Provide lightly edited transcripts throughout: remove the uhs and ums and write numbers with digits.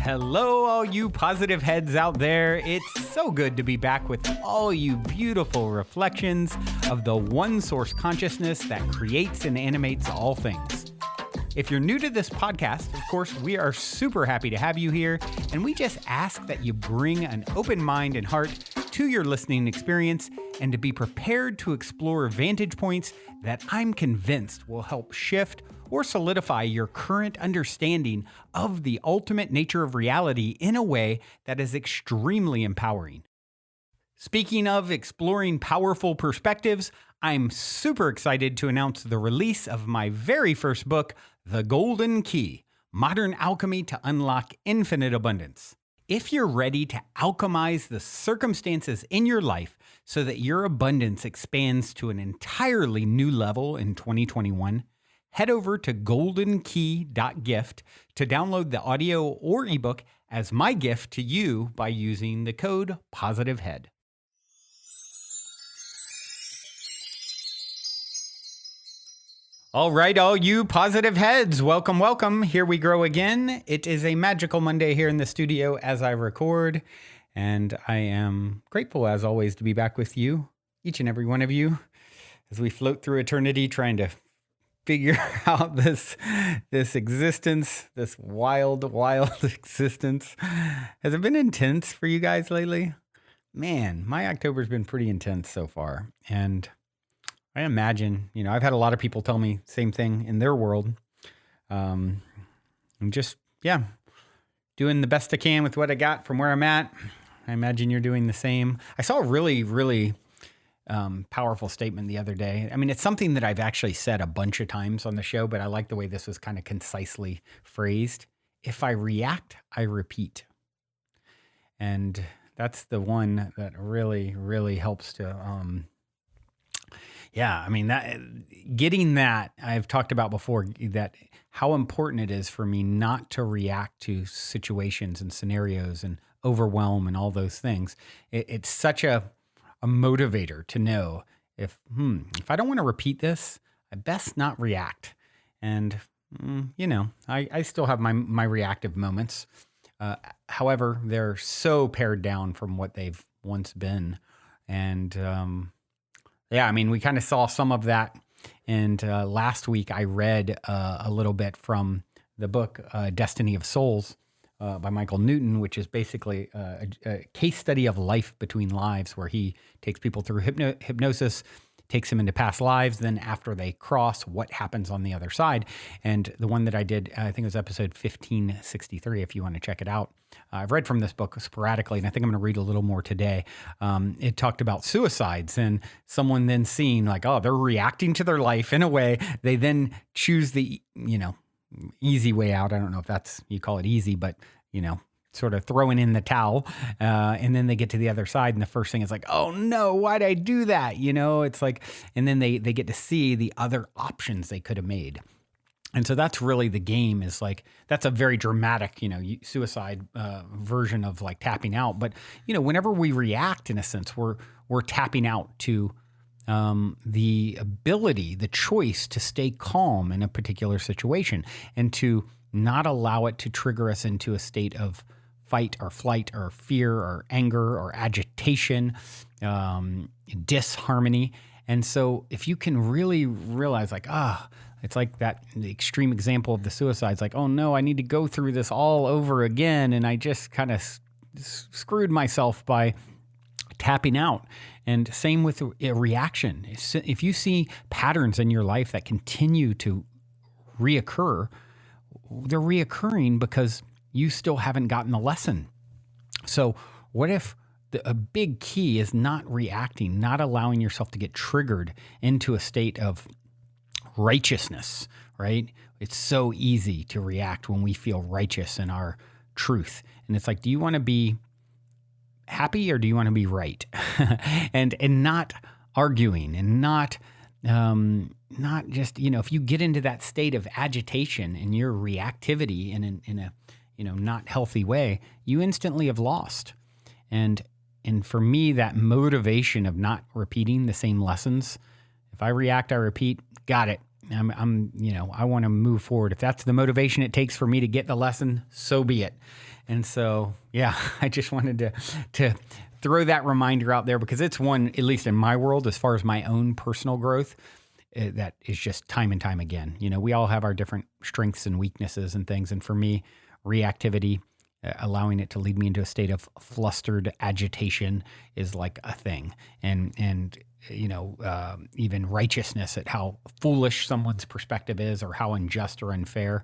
Hello, all you positive heads out there. It's so good to be back with all you beautiful reflections of the one source consciousness that creates and animates all things. If you're new to this podcast, of course, we are super happy to have you here, and we just ask that you bring an open mind and heart to your listening experience and to be prepared to explore vantage points that I'm convinced will help shift or solidify your current understanding of the ultimate nature of reality in a way that is extremely empowering. Speaking of exploring powerful perspectives, I'm super excited to announce the release of my very first book, The Golden Key: Modern Alchemy to Unlock Infinite Abundance. If you're ready to alchemize the circumstances in your life so that your abundance expands to an entirely new level in 2021, head over to goldenkey.gift to download the audio or ebook as my gift to you by using the code POSITIVEHEAD. All right, all you positive heads, welcome, welcome. Here we grow again. It is a magical Monday here in the studio as I record, and I am grateful as always to be back with you, each and every one of you, as we float through eternity trying to figure out this existence, this wild existence. Has it been intense for you guys lately? Man, my October's been pretty intense so far, and I imagine, I've had a lot of people tell me same thing in their world. I'm just, doing the best I can with what I got from where I'm at. I imagine you're doing the same. I saw a really powerful statement the other day. I mean, it's something that I've actually said a bunch of times on the show, but I like the way this was kind of concisely phrased. If I react, I repeat. And that's the one that really helps to, getting that, I've talked about before, that how important it is for me not to react to situations and scenarios and overwhelm and all those things. It's such a motivator to know if I don't want to repeat this, I best not react. And, I still have my reactive moments. However, they're so pared down from what they've once been. And, we kind of saw some of that. And last week I read a little bit from the book Destiny of Souls by Michael Newton, which is basically a case study of life between lives, where he takes people through hypnosis, takes them into past lives, then after they cross, what happens on the other side. And the one that I did, I think it was episode 1563, if you want to check it out. I've read from this book sporadically, and I think I'm going to read a little more today. It talked about suicides and someone then seeing like, oh, they're reacting to their life in a way. They then choose the, easy way out. I don't know if that's, you call it easy, but, sort of throwing in the towel. And then they get to the other side, and the first thing is like, oh no, why'd I do that? It's like, and then they get to see the other options they could have made. And so that's really the game, is like, that's a very dramatic, suicide version of like tapping out. But, whenever we react, in a sense, we're tapping out to the ability, the choice to stay calm in a particular situation and to not allow it to trigger us into a state of fight or flight or fear or anger or agitation, disharmony. And so if you can really realize like, it's like the extreme example of the suicides, like, oh no, I need to go through this all over again. And I just kind of screwed myself by tapping out. And same with a reaction. If you see patterns in your life that continue to reoccur, they're reoccurring because you still haven't gotten the lesson. So what if a big key is not reacting, not allowing yourself to get triggered into a state of righteousness, right? It's so easy to react when we feel righteous in our truth. And it's like, do you want to be happy or do you want to be right? and not arguing and not just, if you get into that state of agitation and your reactivity in a not healthy way, you instantly have lost. And for me, that motivation of not repeating the same lessons, if I react, I repeat, got it. I want to move forward. If that's the motivation it takes for me to get the lesson, so be it. And so, yeah, I just wanted to throw that reminder out there because it's one, at least in my world, as far as my own personal growth, that is just time and time again. We all have our different strengths and weaknesses and things. And for me, reactivity, allowing it to lead me into a state of flustered agitation is like a thing. And even righteousness at how foolish someone's perspective is or how unjust or unfair.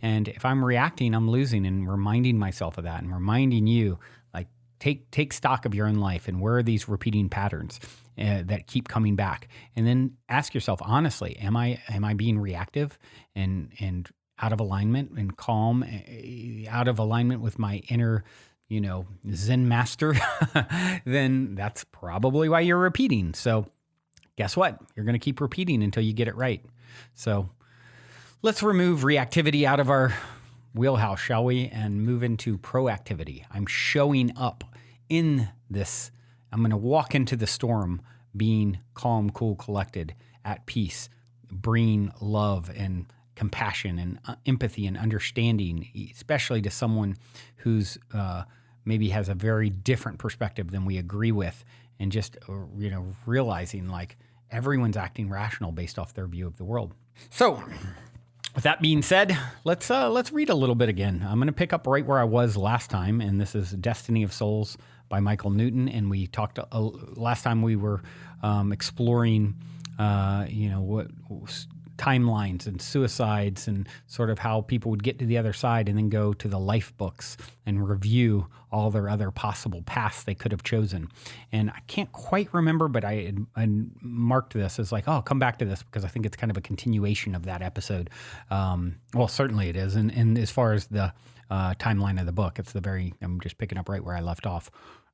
And if I'm reacting, I'm losing, and reminding myself of that and reminding you, like, take stock of your own life and where are these repeating patterns that keep coming back. And then ask yourself, honestly, am I being reactive and out of alignment and calm, out of alignment with my inner, Zen master? Then that's probably why you're repeating. So guess what? You're going to keep repeating until you get it right. So let's remove reactivity out of our wheelhouse, shall we? And move into proactivity. I'm showing up in this. I'm going to walk into the storm being calm, cool, collected, at peace, bringing love and compassion and empathy and understanding, especially to someone who's maybe has a very different perspective than we agree with, and just realizing like everyone's acting rational based off their view of the world. So with that being said, let's read a little bit again. I'm going to pick up right where I was last time, and this is Destiny of Souls by Michael Newton. And we talked last time we were exploring, what timelines and suicides and sort of how people would get to the other side and then go to the life books and review all their other possible paths they could have chosen. And I can't quite remember, but I marked this as like, oh, come back to this because I think it's kind of a continuation of that episode. Well, certainly it is. And as far as the timeline of the book, I'm just picking up right where I left off.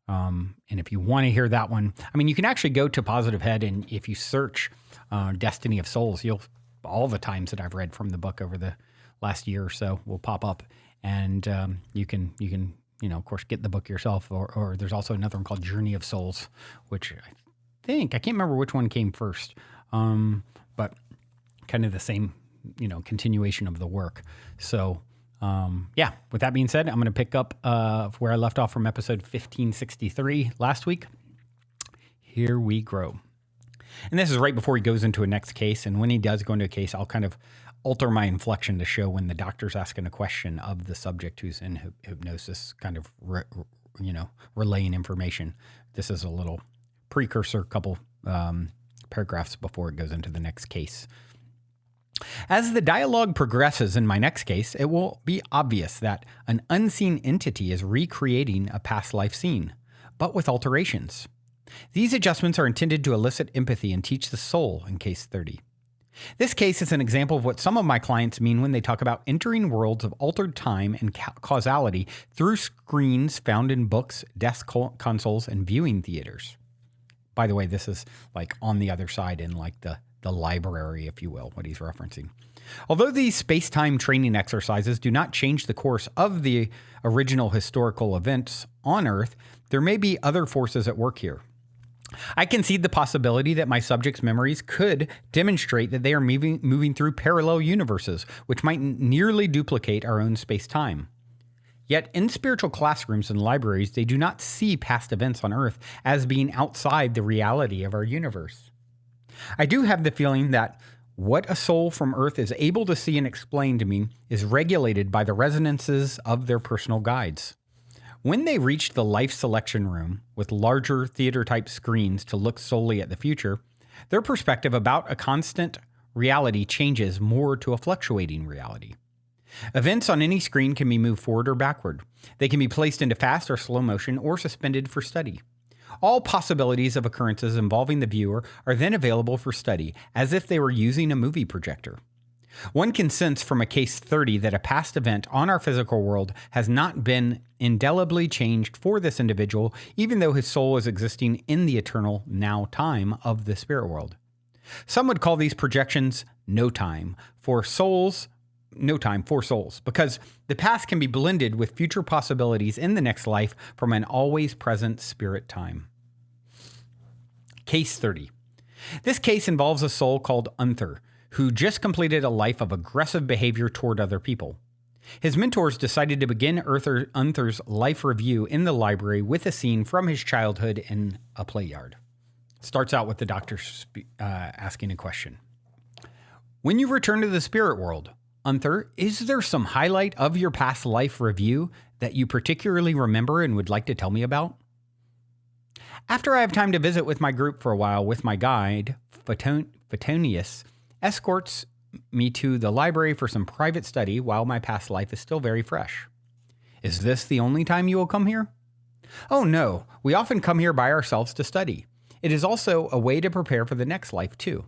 And if you want to hear that one, I mean, you can actually go to Positive Head, and if you search Destiny of Souls, all the times that I've read from the book over the last year or so will pop up, and you can of course get the book yourself, or there's also another one called Journey of Souls, which I can't remember which one came first, but kind of the same continuation of the work. So with that being said, I'm going to pick up where I left off from episode 1563 last week. Here we grow. And this is right before he goes into a next case. And when he does go into a case, I'll kind of alter my inflection to show when the doctor's asking a question of the subject who's in hypnosis, kind of, relaying information. This is a little precursor, couple paragraphs before it goes into the next case. As the dialogue progresses in my next case, it will be obvious that an unseen entity is recreating a past life scene, but with alterations. These adjustments are intended to elicit empathy and teach the soul in case 30. This case is an example of what some of my clients mean when they talk about entering worlds of altered time and causality through screens found in books, desk consoles, and viewing theaters. By the way, this is like on the other side in like the library, if you will, what he's referencing. Although these space-time training exercises do not change the course of the original historical events on Earth, there may be other forces at work here. I concede the possibility that my subjects' memories could demonstrate that they are moving through parallel universes, which might nearly duplicate our own space-time. Yet in spiritual classrooms and libraries, they do not see past events on Earth as being outside the reality of our universe. I do have the feeling that what a soul from Earth is able to see and explain to me is regulated by the resonances of their personal guides. When they reach the life selection room with larger theater-type screens to look solely at the future, their perspective about a constant reality changes more to a fluctuating reality. Events on any screen can be moved forward or backward. They can be placed into fast or slow motion or suspended for study. All possibilities of occurrences involving the viewer are then available for study, as if they were using a movie projector. One can sense from a case 30 that a past event on our physical world has not been indelibly changed for this individual, even though his soul is existing in the eternal now time of the spirit world. Some would call these projections no time for souls, because the past can be blended with future possibilities in the next life from an always present spirit time. Case 30. This case involves a soul called Unther, who just completed a life of aggressive behavior toward other people. His mentors decided to begin Unther's life review in the library with a scene from his childhood in a play yard. Starts out with the doctor asking a question. When you return to the spirit world, Unther, is there some highlight of your past life review that you particularly remember and would like to tell me about? After I have time to visit with my group for a while with my guide, Phoetonius escorts me to the library for some private study while my past life is still very fresh. Is this the only time you will come here? Oh no, we often come here by ourselves to study. It is also a way to prepare for the next life too.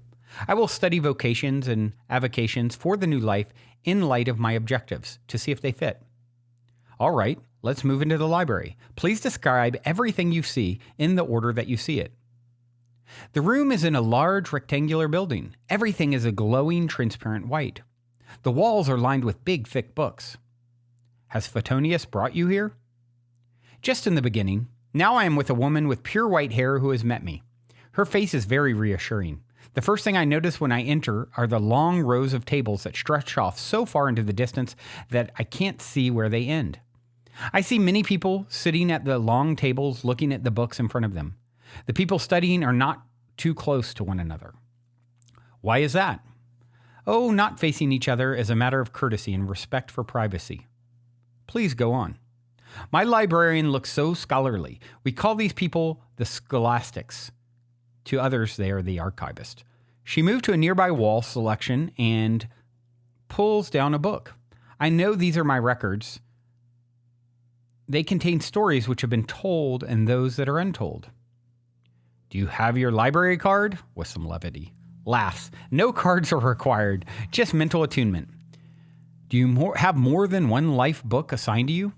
I will study vocations and avocations for the new life in light of my objectives to see if they fit. All right, let's move into the library. Please describe everything you see in the order that you see it. The room is in a large rectangular building. Everything is a glowing, transparent white. The walls are lined with big, thick books. Has Phoetonius brought you here? Just in the beginning. Now I am with a woman with pure white hair who has met me. Her face is very reassuring. The first thing I notice when I enter are the long rows of tables that stretch off so far into the distance that I can't see where they end. I see many people sitting at the long tables looking at the books in front of them. The people studying are not too close to one another. Why is that? Oh, not facing each other as a matter of courtesy and respect for privacy. Please go on. My librarian looks so scholarly. We call these people the scholastics. To others, they are the archivist. She moved to a nearby wall selection and pulls down a book. I know these are my records. They contain stories which have been told and those that are untold. Do you have your library card? With some levity. Laughs. No cards are required, just mental attunement. Do you have more than one life book assigned to you?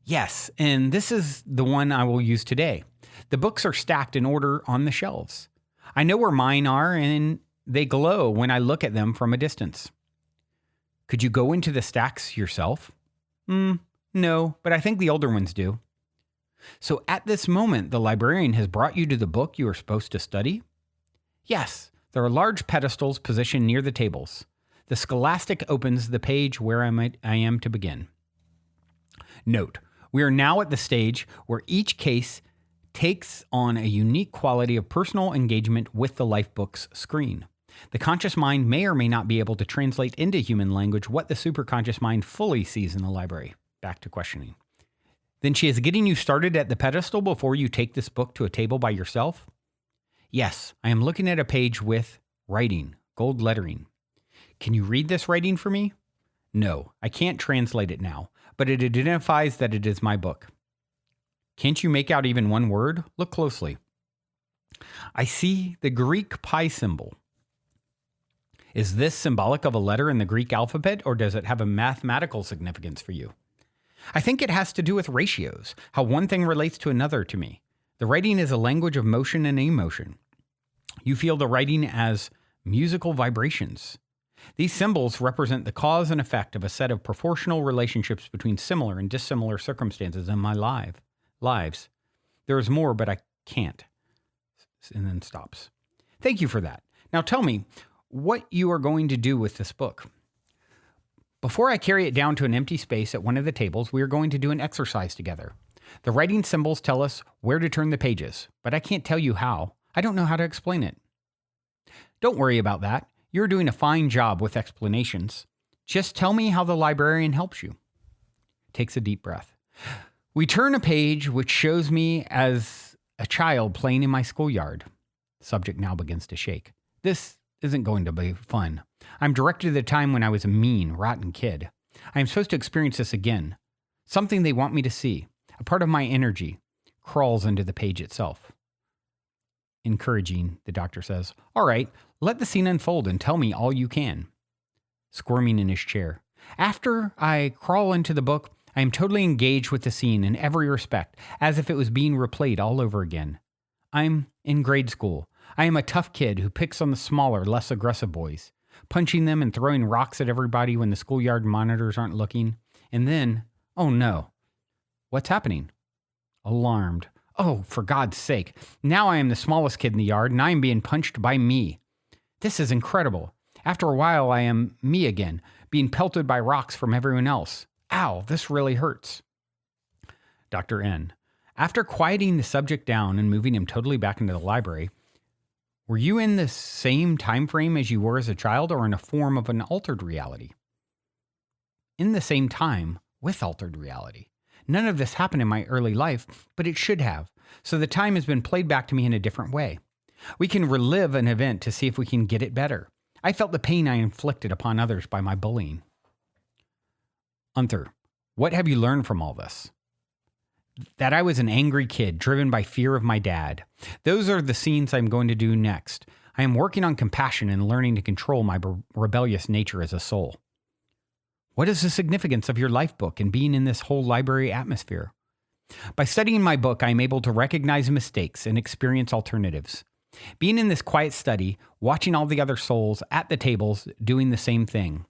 Yes, and this is the one I will use today. The books are stacked in order on the shelves. I know where mine are, and they glow when I look at them from a distance. Could you go into the stacks yourself? No, but I think the older ones do. So at this moment, the librarian has brought you to the book you are supposed to study? Yes, there are large pedestals positioned near the tables. The scholastic opens the page where I am to begin. Note, we are now at the stage where each case takes on a unique quality of personal engagement with the lifebook's screen. The conscious mind may or may not be able to translate into human language what the superconscious mind fully sees in the library. Back to questioning. Then she is getting you started at the pedestal before you take this book to a table by yourself? Yes, I am looking at a page with writing, gold lettering. Can you read this writing for me? No, I can't translate it now, but it identifies that it is my book. Can't you make out even one word? Look closely. I see the Greek pi symbol. Is this symbolic of a letter in the Greek alphabet, or does it have a mathematical significance for you? I think it has to do with ratios, how one thing relates to another to me. The writing is a language of motion and emotion. You feel the writing as musical vibrations. These symbols represent the cause and effect of a set of proportional relationships between similar and dissimilar circumstances in my lives. There is more, but I can't. And then stops. Thank you for that. Now tell me what you are going to do with this book. Before I carry it down to an empty space at one of the tables, we are going to do an exercise together. The writing symbols tell us where to turn the pages, but I can't tell you how. I don't know how to explain it. Don't worry about that. You're doing a fine job with explanations. Just tell me how the librarian helps you. Takes a deep breath. We turn a page which shows me as a child playing in my schoolyard. Subject now begins to shake. This isn't going to be fun. I'm directed to the time when I was a mean, rotten kid. I am supposed to experience this again. Something they want me to see. A part of my energy crawls into the page itself. Encouraging, the doctor says, "All right, let the scene unfold and tell me all you can." Squirming in his chair. After I crawl into the book, I am totally engaged with the scene in every respect, as if it was being replayed all over again. I'm in grade school. I am a tough kid who picks on the smaller, less aggressive boys, punching them and throwing rocks at everybody when the schoolyard monitors aren't looking. And then, oh no. What's happening? Alarmed. Oh, for God's sake. Now I am the smallest kid in the yard and I am being punched by me. This is incredible. After a while, I am me again, being pelted by rocks from everyone else. Ow, this really hurts. Dr. N. After quieting the subject down and moving him totally back into the library, were you in the same time frame as you were as a child or in a form of an altered reality? In the same time with altered reality. None of this happened in my early life, but it should have. So the time has been played back to me in a different way. We can relive an event to see if we can get it better. I felt the pain I inflicted upon others by my bullying. Unther, what have you learned from all this? That I was an angry kid driven by fear of my dad. Those are the scenes I'm going to do next. I am working on compassion and learning to control my rebellious nature as a soul. What is the significance of your life book and being in this whole library atmosphere? By studying my book, I am able to recognize mistakes and experience alternatives. Being in this quiet study, watching all the other souls at the tables doing the same thing.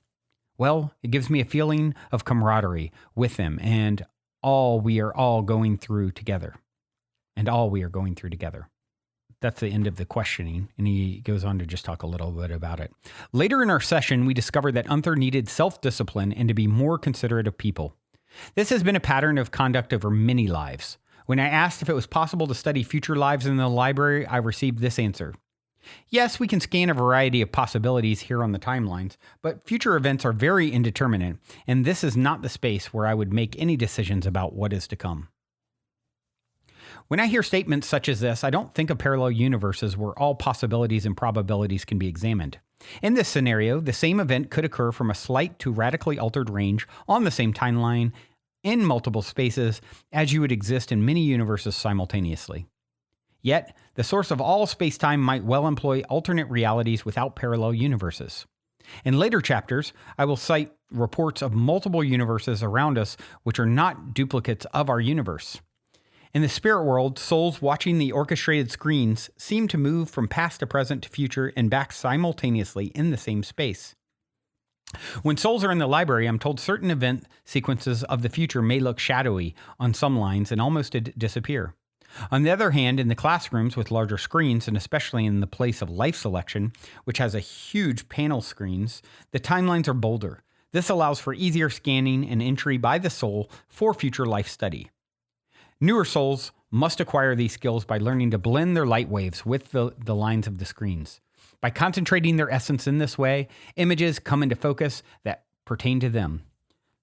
Well, it gives me a feeling of camaraderie with them and all we are all going through together. That's the end of the questioning, and he goes on to just talk a little bit about it. Later in our session, we discovered that Unther needed self-discipline and to be more considerate of people. This has been a pattern of conduct over many lives. When I asked if it was possible to study future lives in the library, I received this answer. Yes, we can scan a variety of possibilities here on the timelines, but future events are very indeterminate, and this is not the space where I would make any decisions about what is to come. When I hear statements such as this, I don't think of parallel universes where all possibilities and probabilities can be examined. In this scenario, the same event could occur from a slight to radically altered range on the same timeline in multiple spaces as you would exist in many universes simultaneously. Yet, the source of all space-time might well employ alternate realities without parallel universes. In later chapters, I will cite reports of multiple universes around us which are not duplicates of our universe. In the spirit world, souls watching the orchestrated screens seem to move from past to present to future and back simultaneously in the same space. When souls are in the library, I'm told certain event sequences of the future may look shadowy on some lines and almost disappear. On the other hand, in the classrooms with larger screens, and especially in the place of life selection, which has a huge panel screens, the timelines are bolder. This allows for easier scanning and entry by the soul for future life study. Newer souls must acquire these skills by learning to blend their light waves with the lines of the screens. By concentrating their essence in this way, images come into focus that pertain to them.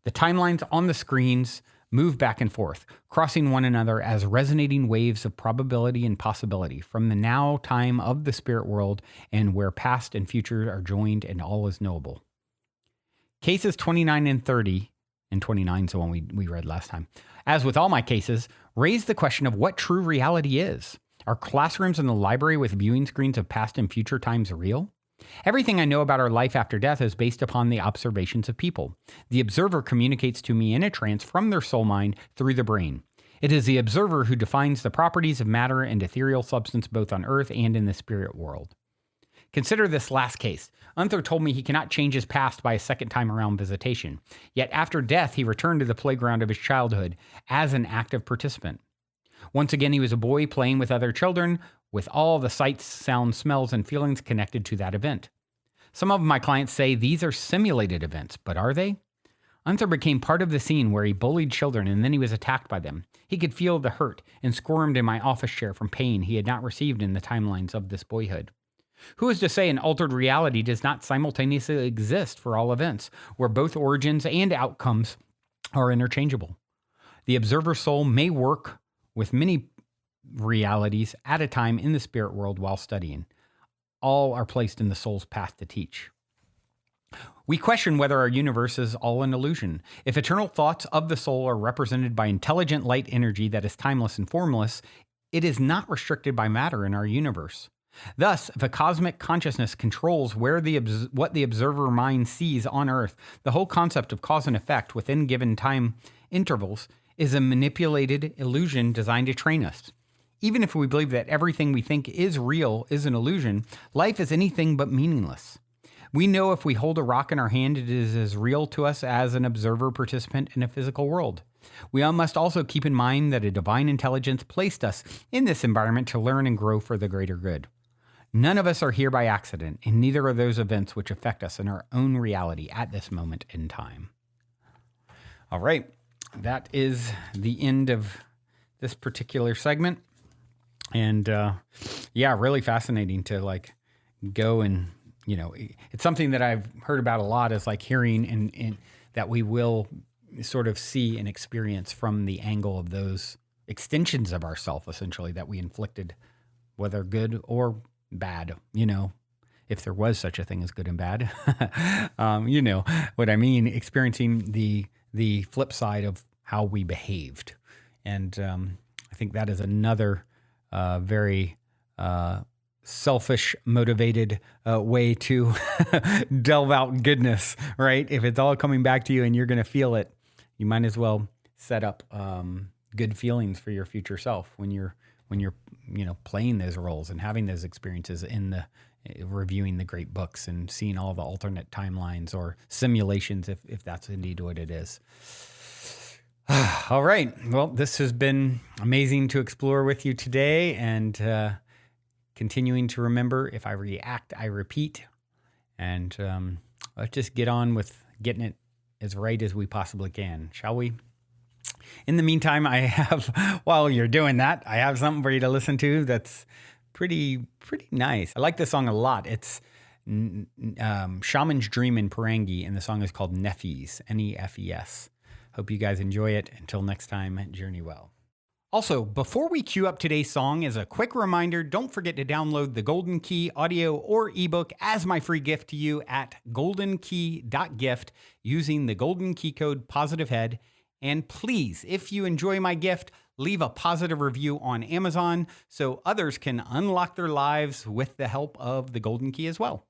The timelines on the screens move back and forth, crossing one another as resonating waves of probability and possibility from the now time of the spirit world and where past and future are joined and all is knowable. Cases 29 and 30, and 29 is the one we read last time, as with all my cases, raise the question of what true reality is. Are classrooms in the library with viewing screens of past and future times real? Everything I know about our life after death is based upon the observations of people. The observer communicates to me in a trance from their soul mind through the brain. It is the observer who defines the properties of matter and ethereal substance both on earth and in the spirit world. Consider this last case. Unther told me he cannot change his past by a second time around visitation. Yet after death, he returned to the playground of his childhood as an active participant. Once again, he was a boy playing with other children, with all the sights, sounds, smells, and feelings connected to that event. Some of my clients say these are simulated events, but are they? Unther became part of the scene where he bullied children and then he was attacked by them. He could feel the hurt and squirmed in my office chair from pain he had not received in the timelines of this boyhood. Who is to say an altered reality does not simultaneously exist for all events, where both origins and outcomes are interchangeable? The observer soul may work with many realities at a time in the spirit world while studying. All are placed in the soul's path to teach. We question whether our universe is all an illusion. If eternal thoughts of the soul are represented by intelligent light energy that is timeless and formless, it is not restricted by matter in our universe. Thus, if a cosmic consciousness controls what the observer mind sees on Earth, the whole concept of cause and effect within given time intervals is a manipulated illusion designed to train us. Even if we believe that everything we think is real is an illusion, life is anything but meaningless. We know if we hold a rock in our hand, it is as real to us as an observer participant in a physical world. We must also keep in mind that a divine intelligence placed us in this environment to learn and grow for the greater good. None of us are here by accident, and neither are those events which affect us in our own reality at this moment in time. All right, that is the end of this particular segment. And yeah, really fascinating to like go and, you know, it's something that I've heard about a lot, is like hearing and that we will sort of see and experience from the angle of those extensions of ourself, essentially, that we inflicted, whether good or bad, you know, if there was such a thing as good and bad. You know what I mean? Experiencing the flip side of how we behaved. And I think that is another very selfish motivated way to delve out goodness, right? If it's all coming back to you and you're going to feel it, you might as well set up good feelings for your future self when you're you know, playing those roles and having those experiences in the reviewing the great books and seeing all the alternate timelines or simulations, if that's indeed what it is. All right. Well, this has been amazing to explore with you today, and continuing to remember, if I react, I repeat. And let's just get on with getting it as right as we possibly can, shall we? In the meantime, I have, while you're doing that, I have something for you to listen to that's pretty nice. I like this song a lot. It's Shaman's Dream in Parangi, and the song is called Nefes, Nefes. Hope you guys enjoy it. Until next time, journey well. Also, before we cue up today's song, as a quick reminder, don't forget to download the Golden Key audio or ebook as my free gift to you at goldenkey.gift using the Golden Key code POSITIVEHEAD. And please, if you enjoy my gift, leave a positive review on Amazon so others can unlock their lives with the help of the Golden Key as well.